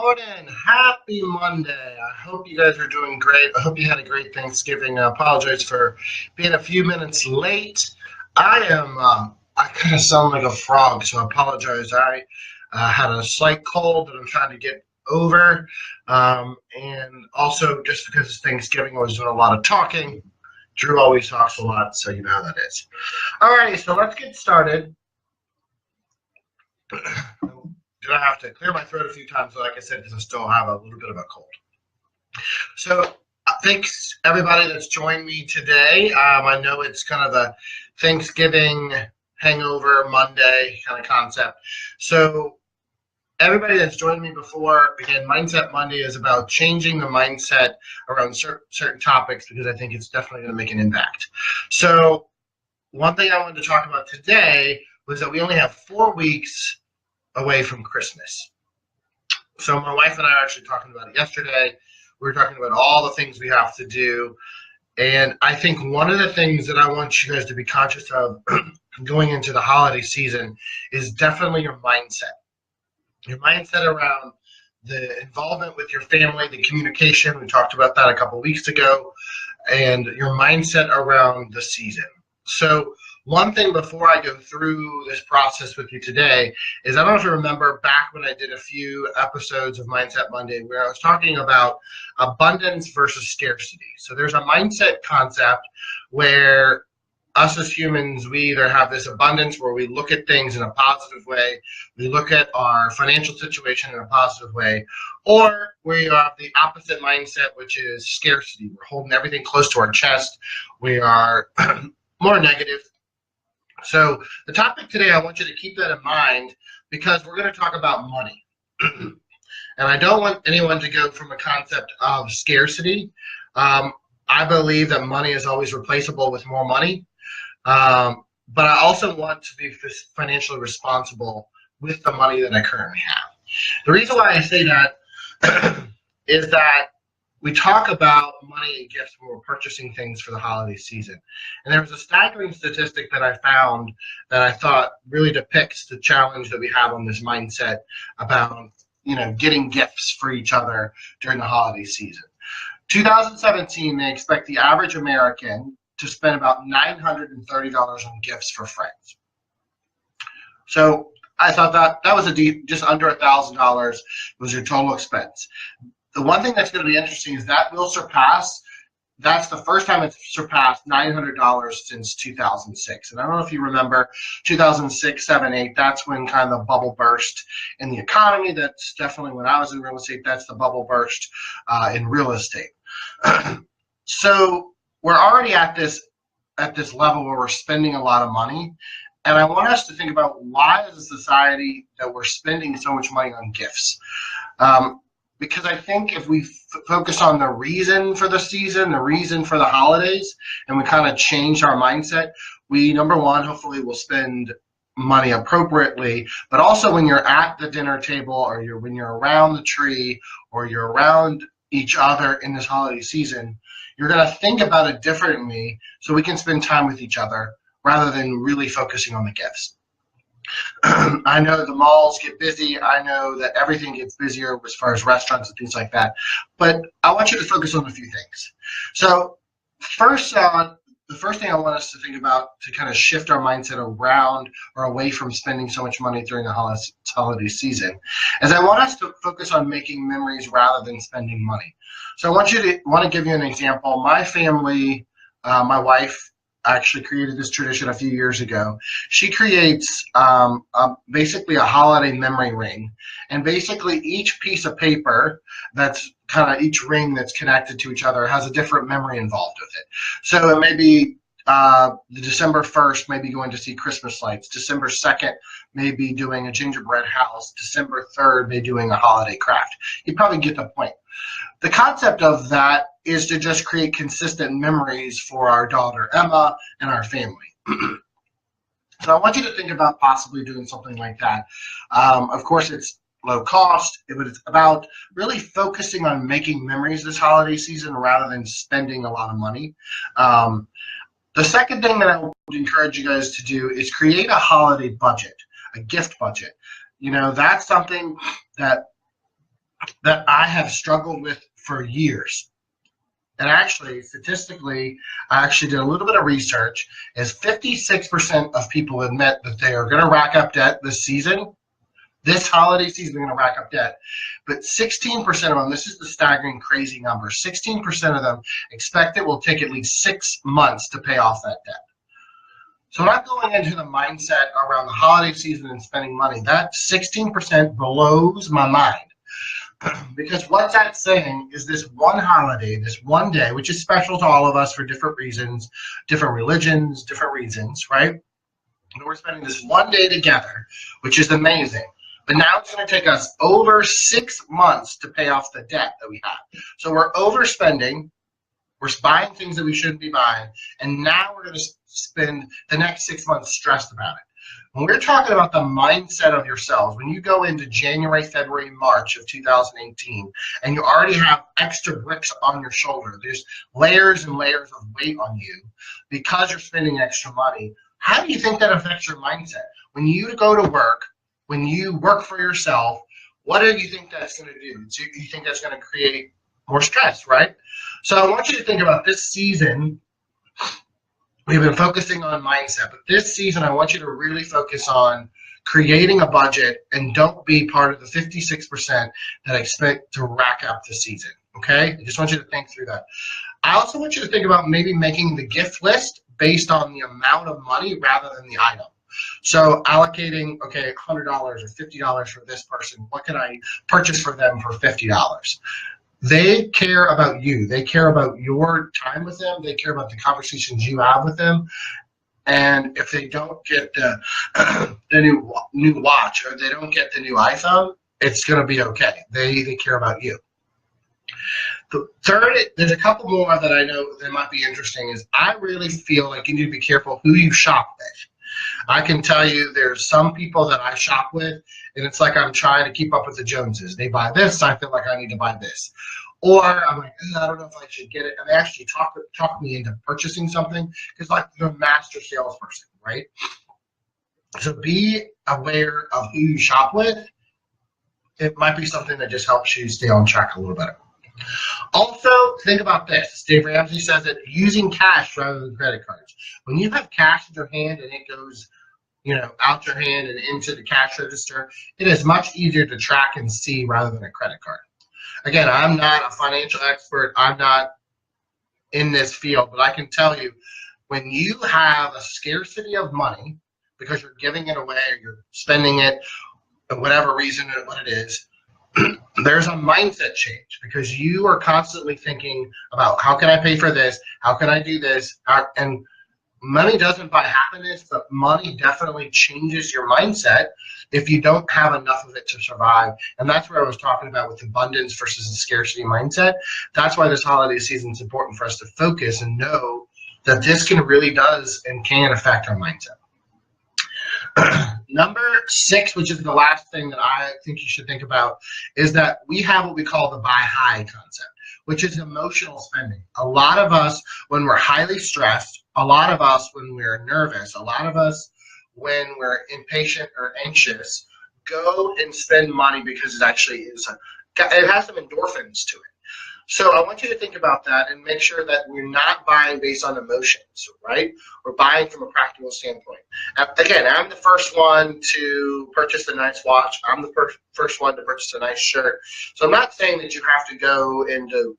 morning. Happy Monday. I hope you guys are doing great. I hope you had a great Thanksgiving. I apologize for being a few minutes late. I kind of sound like a frog, so I apologize. I had a slight cold that I'm trying to get over. And also, just because it's Thanksgiving, I was doing a lot of talking. Drew always talks a lot, so you know how that is. All right, so let's get started. Gonna have to clear my throat a few times, like I said, because I still have a little bit of a cold. So thanks everybody that's joined me today. I know it's kind of a Thanksgiving hangover Monday kind of concept. So everybody that's joined me before, again, Mindset Monday is about changing the mindset around certain topics because I think it's definitely going to make an impact. So one thing I wanted to talk about today was that we only have 4 weeks away from Christmas. So my wife and I are actually talking about it yesterday. We were talking about all the things we have to do. And I think one of the things that I want you guys to be conscious of going into the holiday season is definitely your mindset. Your mindset around the involvement with your family, the communication. We talked about that a couple weeks ago. And your mindset around the season. So one thing before I go through this process with you today is I don't know if you remember back when I did a few episodes of Mindset Monday where I was talking about abundance versus scarcity. So there's a mindset concept where us as humans, we either have this abundance where we look at things in a positive way, we look at our financial situation in a positive way, or we have the opposite mindset, which is scarcity. We're holding everything close to our chest. We are more negative. So the topic today, I want you to keep that in mind because we're going to talk about money. And I don't want anyone to go from a concept of scarcity. I believe that money is always replaceable with more money. But I also want to be financially responsible with the money that I currently have. The reason why I say that is that we talk about money and gifts when we're purchasing things for the holiday season. And there was a staggering statistic that I found that I thought really depicts the challenge that we have on this mindset about, getting gifts for each other during the holiday season. 2017, they expect the average American to spend about $930 on gifts for friends. So I thought that was just under $1,000 was your total expense. The one thing that's going to be interesting is that will surpass, that's the first time it's surpassed $900 since 2006. And I don't know if you remember 2006, 7, 8, that's when kind of the bubble burst in the economy. That's definitely when I was in real estate, that's the bubble burst in real estate. So we're already at this level where we're spending a lot of money. And I want us to think about why as a society that we're spending so much money on gifts. Because I think if we focus on the reason for the season, the reason for the holidays, and we kind of change our mindset, we, number one, hopefully will spend money appropriately, but also when you're at the dinner table or when you're around the tree or you're around each other in this holiday season, you're going to think about it differently so we can spend time with each other rather than really focusing on the gifts. I know the malls get busy. I know that everything gets busier as far as restaurants and things like that. But I want you to focus on a few things. So the first thing I want us to think about to kind of shift our mindset around or away from spending so much money during the holiday season is I want us to focus on making memories rather than spending money. So I want to give you an example. My family, my wife, actually created this tradition a few years ago. She creates basically a holiday memory ring, and basically each piece of paper that's kind of each ring that's connected to each other has a different memory involved with it. So it may be the December 1st, maybe going to see Christmas lights. December 2nd, maybe doing a gingerbread house. December 3rd, maybe doing a holiday craft. You probably get the point. The concept of that is to just create consistent memories for our daughter Emma and our family. So I want you to think about possibly doing something like that. Of course, it's low cost, but it's about really focusing on making memories this holiday season rather than spending a lot of money. The second thing that I would encourage you guys to do is create a holiday budget, a gift budget. That's something that that I have struggled with for years. And actually, statistically, I actually did a little bit of research, is 56% of people admit that they are going to rack up debt this season. This holiday season, they're going to rack up debt. But 16% of them, this is the staggering, crazy number, 16% of them expect it will take at least 6 months to pay off that debt. So when I'm going into the mindset around the holiday season and spending money, that 16% blows my mind. Because what that's saying is this one holiday, this one day, which is special to all of us for different reasons, different religions, different reasons, right? And we're spending this one day together, which is amazing. But now it's going to take us over 6 months to pay off the debt that we have. So we're overspending. We're buying things that we shouldn't be buying. And now we're going to spend the next 6 months stressed about it. When we're talking about the mindset of yourselves, when you go into January, February, March of 2018, and you already have extra bricks on your shoulder, there's layers and layers of weight on you because you're spending extra money, how do you think that affects your mindset? When you go to work, when you work for yourself, what do you think that's going to do? Do you think that's going to create more stress, right? So I want you to think about this season. We've been focusing on mindset, but this season I want you to really focus on creating a budget and don't be part of the 56% that expect to rack up the season, okay? I just want you to think through that. I also want you to think about maybe making the gift list based on the amount of money rather than the item. So allocating, okay, $100 or $50 for this person. What can I purchase for them for $50? They care about you. They care about your time with them. They care about the conversations you have with them. And if they don't get the new watch or they don't get the new iPhone, it's going to be okay. They care about you. The third, there's a couple more that I know that might be interesting, is I really feel like you need to be careful who you shop with. I can tell you there's some people that I shop with, and it's like I'm trying to keep up with the Joneses. They buy this, I feel like I need to buy this. Or I'm like, I don't know if I should get it. And they actually talk me into purchasing something because like they're a master salesperson, right? So be aware of who you shop with. It might be something that just helps you stay on track a little better. Also, think about this. Dave Ramsey says that using cash rather than credit cards. When you have cash in your hand and it goes, out your hand and into the cash register, it is much easier to track and see rather than a credit card. Again, I'm not a financial expert. I'm not in this field, but I can tell you, when you have a scarcity of money because you're giving it away or you're spending it for whatever reason or what it is, there's a mindset change because you are constantly thinking about how can I pay for this? How can I do this? And money doesn't buy happiness, but money definitely changes your mindset if you don't have enough of it to survive. And that's where I was talking about with abundance versus a scarcity mindset. That's why this holiday season is important for us to focus and know that this really does and can affect our mindset. Number 6, which is the last thing that I think you should think about, is that we have what we call the buy high concept, which is emotional spending. A lot of us, when we're highly stressed, a lot of us when we're nervous, a lot of us when we're impatient or anxious, go and spend money because it actually it has some endorphins to it. So I want you to think about that and make sure that we're not buying based on emotions, right? We're buying from a practical standpoint. Again, I'm the first one to purchase a nice watch. I'm the first one to purchase a nice shirt. So I'm not saying that you have to go into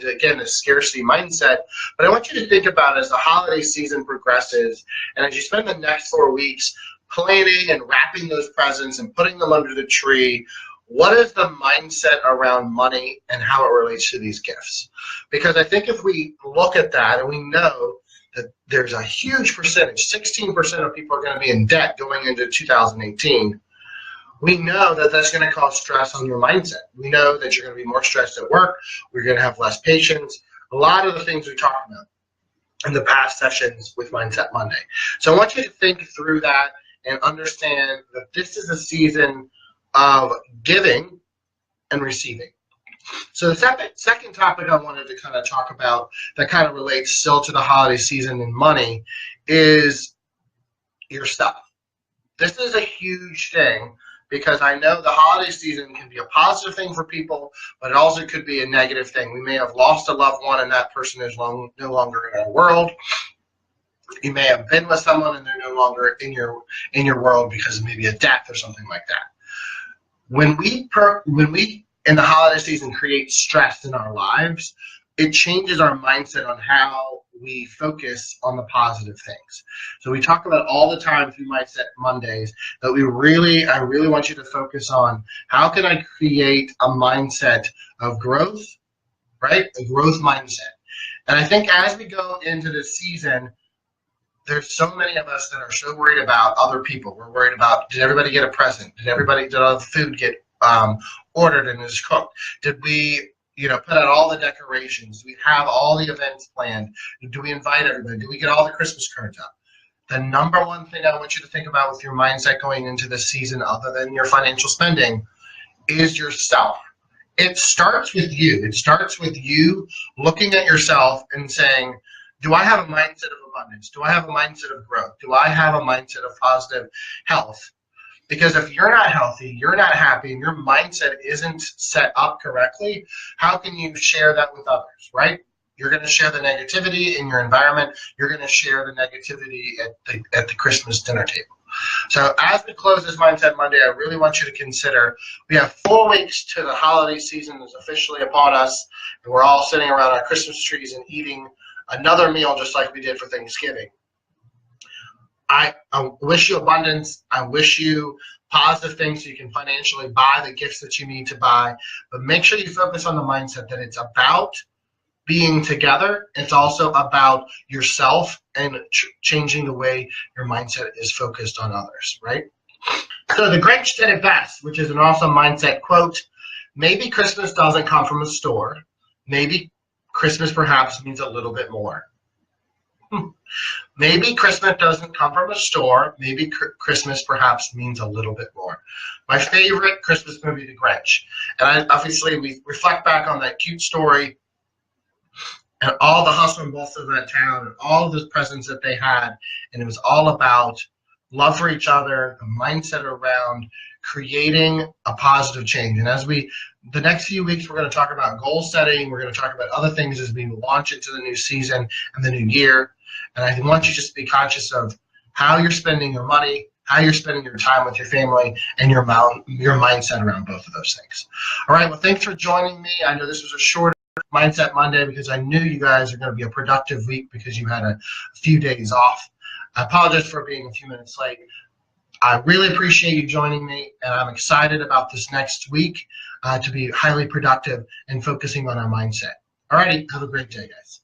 again, a scarcity mindset, but I want you to think about as the holiday season progresses and as you spend the next 4 weeks planning and wrapping those presents and putting them under the tree, what is the mindset around money and how it relates to these gifts? Because I think if we look at that and we know that there's a huge percentage, 16% of people are going to be in debt going into 2018, we know that that's going to cause stress on your mindset. We know that you're going to be more stressed at work. We're going to have less patience. A lot of the things we talked about in the past sessions with Mindset Monday. So I want you to think through that and understand that this is a season of giving and receiving. So the second topic I wanted to kind of talk about that kind of relates still to the holiday season and money is your stuff. This is a huge thing because I know the holiday season can be a positive thing for people, but it also could be a negative thing. We may have lost a loved one and that person is no longer in our world. You may have been with someone and they're no longer in your world because of maybe a death or something like that. When we in the holiday season create stress in our lives, it changes our mindset on how we focus on the positive things. So we talk about all the time through Mindset Mondays that I really want you to focus on how can I create a mindset of growth, right? A growth mindset. And I think as we go into this season, there's so many of us that are so worried about other people. We're worried about, did everybody get a present? Did all the food get ordered and is cooked? Did we put out all the decorations? Do we have all the events planned? Do we invite everybody? Do we get all the Christmas cards up? The number one thing I want you to think about with your mindset going into this season, other than your financial spending, is yourself. It starts with you. It starts with you looking at yourself and saying, do I have a mindset of abundance? Do I have a mindset of growth? Do I have a mindset of positive health? Because if you're not healthy, you're not happy, and your mindset isn't set up correctly, how can you share that with others, right? You're going to share the negativity in your environment. You're going to share the negativity at the Christmas dinner table. So as we close this Mindset Monday, I really want you to consider we have 4 weeks to the holiday season is officially upon us, and we're all sitting around our Christmas trees and eating another meal just like we did for Thanksgiving. I wish you abundance. I wish you positive things so you can financially buy the gifts that you need to buy. But make sure you focus on the mindset that it's about being together. It's also about yourself and changing the way your mindset is focused on others, right? So the Grinch said it best, which is an awesome mindset quote. Maybe Christmas doesn't come from a store. Maybe Christmas perhaps means a little bit more. Maybe Christmas doesn't come from a store. Maybe Christmas perhaps means a little bit more. My favorite Christmas movie, The Grinch. And obviously we reflect back on that cute story and all the hustle and bustle of that town and all of the presents that they had. And it was all about love for each other, the mindset around creating a positive change. And as the next few weeks, we're going to talk about goal setting. We're going to talk about other things as we launch into the new season and the new year. And I want you just to be conscious of how you're spending your money, how you're spending your time with your family, and your mindset around both of those things. All right, well, thanks for joining me. I know this was a short Mindset Monday because I knew you guys are going to be a productive week because you had a few days off. I apologize for being a few minutes late. I really appreciate you joining me, and I'm excited about this next week to be highly productive and focusing on our mindset. All righty, have a great day, guys.